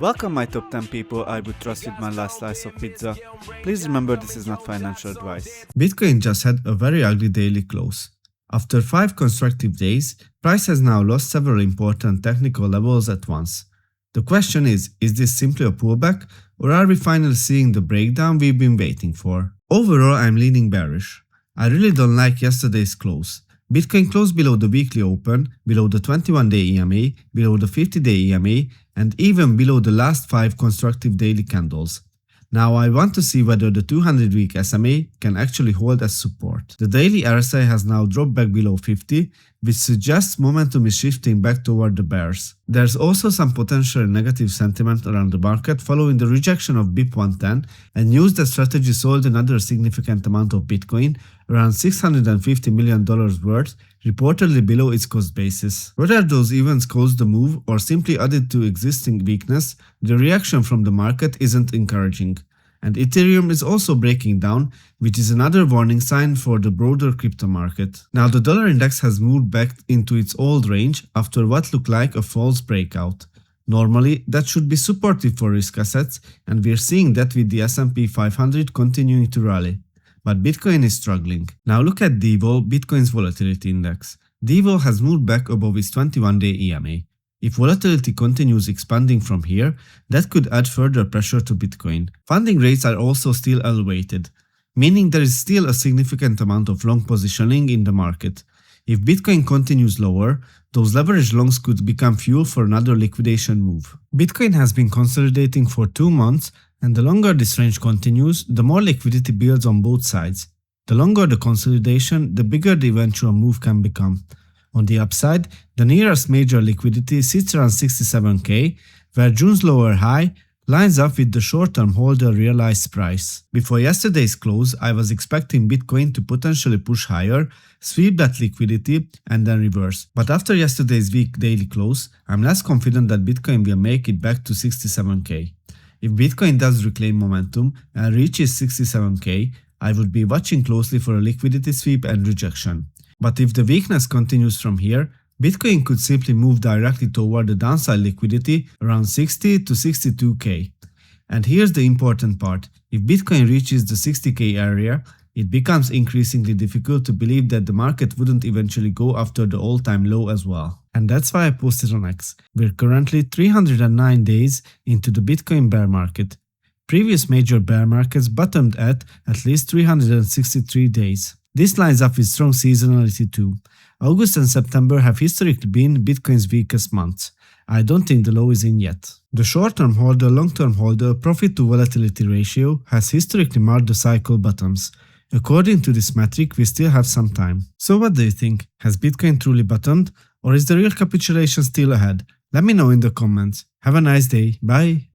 Welcome my top 10 people I would trust with my last slice of pizza. Please remember this is not financial advice. Bitcoin just had a very ugly daily close. After 5 constructive days, price has now lost several important technical levels at once. The question is this simply a pullback, or are we finally seeing the breakdown we've been waiting for? Overall, I'm leaning bearish. I really don't like yesterday's close. Bitcoin closed below the weekly open, below the 21-day EMA, below the 50-day EMA, and even below the last 5 constructive daily candles. Now I want to see whether the 200-week SMA can actually hold as support. The daily RSI has now dropped back below 50, which suggests momentum is shifting back toward the bears. There's also some potential negative sentiment around the market following the rejection of BIP 110, and news that strategy sold another significant amount of Bitcoin, around $650 million worth, reportedly below its cost basis. Whether those events caused the move or simply added to existing weakness, the reaction from the market isn't encouraging. And Ethereum is also breaking down, which is another warning sign for the broader crypto market. Now the dollar index has moved back into its old range after what looked like a false breakout. Normally, that should be supportive for risk assets, and we're seeing that with the S&P 500 continuing to rally. But Bitcoin is struggling. Now look at DVOL, Bitcoin's volatility index. DVOL has moved back above its 21-day EMA. If volatility continues expanding from here, that could add further pressure to Bitcoin. Funding rates are also still elevated, meaning there is still a significant amount of long positioning in the market. If Bitcoin continues lower, those leveraged longs could become fuel for another liquidation move. Bitcoin has been consolidating for 2 months, and the longer this range continues, the more liquidity builds on both sides. The longer the consolidation, the bigger the eventual move can become. On the upside, the nearest major liquidity sits around 67k, where June's lower high lines up with the short-term holder realized price. Before yesterday's close, I was expecting Bitcoin to potentially push higher, sweep that liquidity, and then reverse. But after yesterday's week daily close, I'm less confident that Bitcoin will make it back to 67k. If Bitcoin does reclaim momentum and reaches 67k, I would be watching closely for a liquidity sweep and rejection. But if the weakness continues from here, Bitcoin could simply move directly toward the downside liquidity around 60 to 62k. And here's the important part: if Bitcoin reaches the 60k area, it becomes increasingly difficult to believe that the market wouldn't eventually go after the all-time low as well. And that's why I posted on X. We're currently 309 days into the Bitcoin bear market. Previous major bear markets bottomed at least 363 days. This lines up with strong seasonality too. August and September have historically been Bitcoin's weakest months. I don't think the low is in yet. The short-term holder, long-term holder profit to volatility ratio has historically marked the cycle bottoms. According to this metric, we still have some time. So what do you think? Has Bitcoin truly bottomed, or is the real capitulation still ahead? Let me know in the comments. Have a nice day. Bye.